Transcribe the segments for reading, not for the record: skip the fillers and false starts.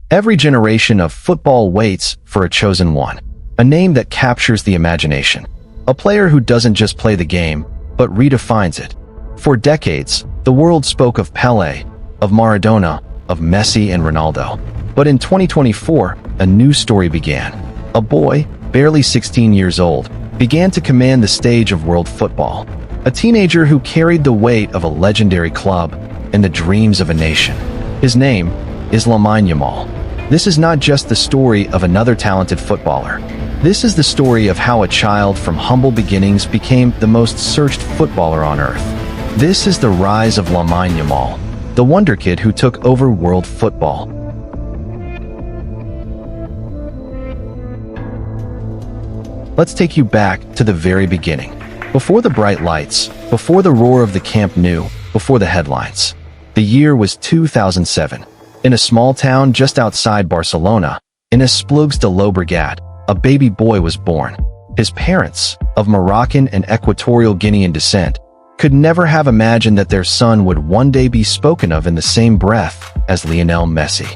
Every generation of football waits for a chosen one, a name that captures the imagination, a player who doesn't just play the game, but redefines it. For decades, the world spoke of Pelé, of Maradona, of Messi and Ronaldo. But in 2024, a new story began. A boy, barely 16 years old, began to command the stage of world football. A teenager who carried the weight of a legendary club and the dreams of a nation. His name is Lamine Yamal. This is not just the story of another talented footballer. This is the story of how a child from humble beginnings became the most searched footballer on earth. This is the rise of Lamine Yamal, the wonder kid who took over world football. Let's take you back to the very beginning. Before the bright lights, before the roar of the Camp Nou, before the headlines. The year was 2007. In a small town just outside Barcelona, in Esplugues de Llobregat, a baby boy was born. His parents, of Moroccan and Equatorial Guinean descent, could never have imagined that their son would one day be spoken of in the same breath as Lionel Messi.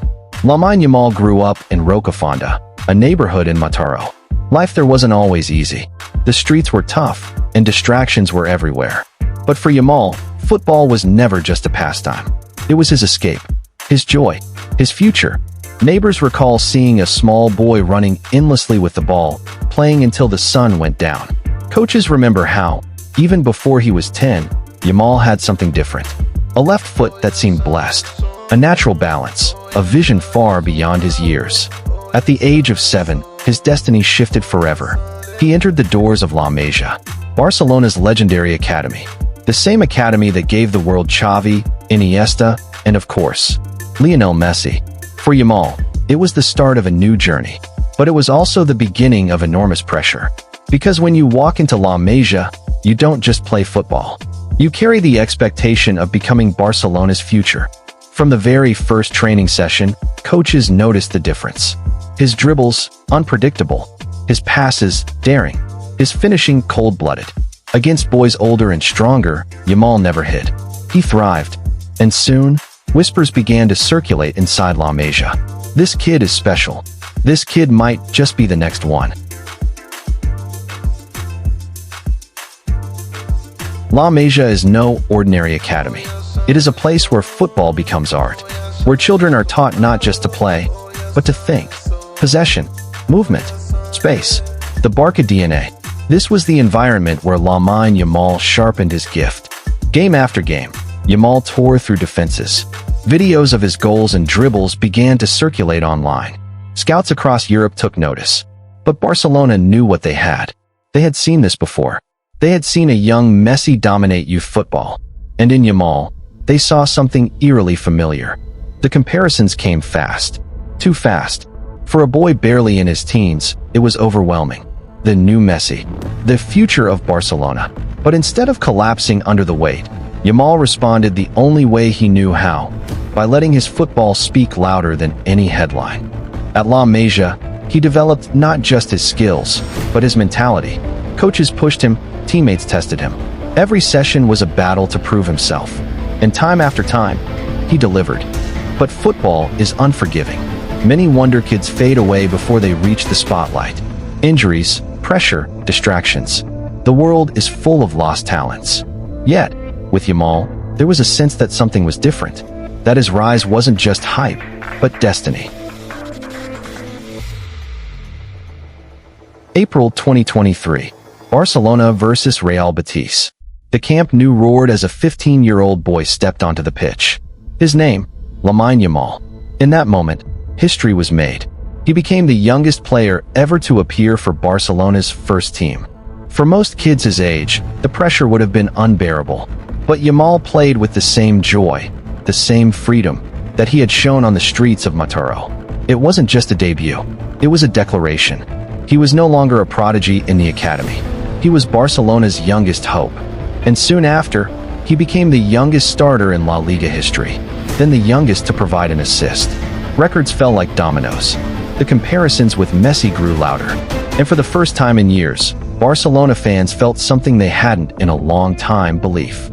Lamine Yamal grew up in Rocafonda, a neighborhood in Mataró. Life there wasn't always easy. The streets were tough, and distractions were everywhere. But for Yamal, football was never just a pastime. It was his escape, his joy, his future. Neighbors recall seeing a small boy running endlessly with the ball, playing until the sun went down. Coaches remember how, even before he was 10, Yamal had something different. A left foot that seemed blessed, a natural balance, a vision far beyond his years. At the age of 7, his destiny shifted forever. He entered the doors of La Masia, Barcelona's legendary academy. The same academy that gave the world Xavi, Iniesta, and of course, Lionel Messi. For Yamal, it was the start of a new journey, but it was also the beginning of enormous pressure. Because when you walk into La Masia, you don't just play football. You carry the expectation of becoming Barcelona's future. From the very first training session, coaches noticed the difference. His dribbles, unpredictable. His passes, daring. His finishing, cold-blooded. Against boys older and stronger, Yamal never hid. He thrived. And soon, whispers began to circulate inside La Masia. This kid is special. This kid might just be the next one. La Masia is no ordinary academy. It is a place where football becomes art, where children are taught not just to play, but to think. Possession, movement, space, the Barca DNA. This was the environment where Lamine Yamal sharpened his gift. Game after game, Yamal tore through defenses. Videos of his goals and dribbles began to circulate online. Scouts across Europe took notice. But Barcelona knew what they had. They had seen this before. They had seen a young Messi dominate youth football. And in Yamal, they saw something eerily familiar. The comparisons came fast. Too fast. For a boy barely in his teens, it was overwhelming. The new Messi. The future of Barcelona. But instead of collapsing under the weight, Yamal responded the only way he knew how, by letting his football speak louder than any headline. At La Masia, he developed not just his skills, but his mentality. Coaches pushed him, teammates tested him. Every session was a battle to prove himself. And time after time, he delivered. But football is unforgiving. Many wonder kids fade away before they reach the spotlight. Injuries, pressure, distractions. The world is full of lost talents. Yet, with Yamal, there was a sense that something was different. That his rise wasn't just hype, but destiny. April 2023. Barcelona versus Real Betis. The Camp Nou roared as a 15-year-old boy stepped onto the pitch. His name, Lamine Yamal. In that moment, history was made. He became the youngest player ever to appear for Barcelona's first team. For most kids his age, the pressure would have been unbearable. But Yamal played with the same joy, the same freedom, that he had shown on the streets of Mataró. It wasn't just a debut. It was a declaration. He was no longer a prodigy in the academy. He was Barcelona's youngest hope. And soon after, he became the youngest starter in La Liga history, then the youngest to provide an assist. Records fell like dominoes. The comparisons with Messi grew louder. And for the first time in years, Barcelona fans felt something they hadn't in a long time: belief.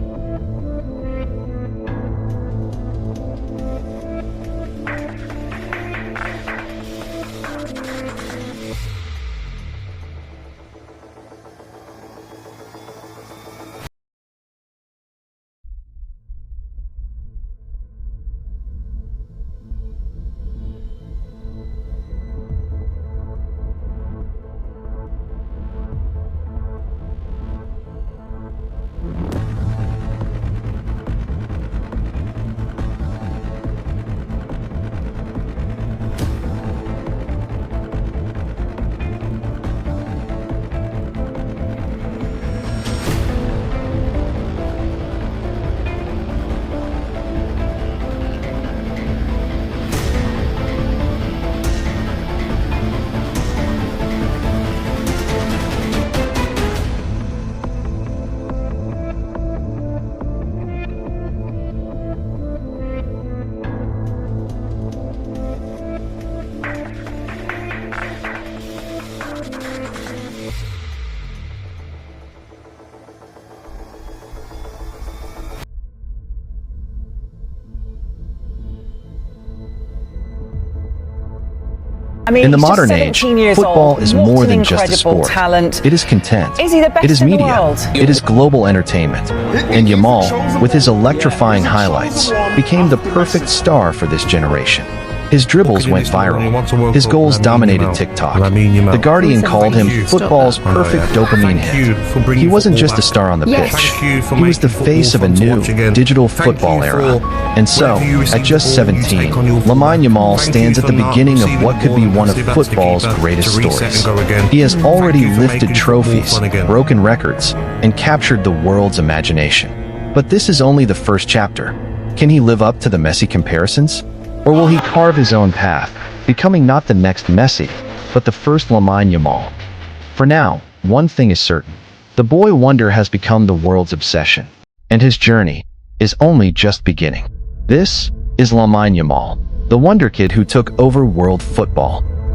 I mean, In the he's just modern age, 17 years football old. is What more an than just a incredible sport. talent. It is content. Is he the best It is in the media. world? It is global entertainment. And Yamal, with his electrifying highlights, became the perfect star for this generation. His dribbles went viral. His goals dominated TikTok. The Guardian called him football's perfect dopamine hit. He wasn't just a star on the pitch. He was the face of a new, digital football era. And so, at just 17, Lamine Yamal stands at the beginning of what could be one of football's greatest stories. He has already lifted trophies, broken records, and captured the world's imagination. But this is only the first chapter. Can he live up to the Messi comparisons? Or will he carve his own path, becoming not the next Messi, but the first Lamine Yamal? For now, one thing is certain. The boy wonder has become the world's obsession, and his journey is only just beginning. This is Lamine Yamal, the wonder kid who took over world football.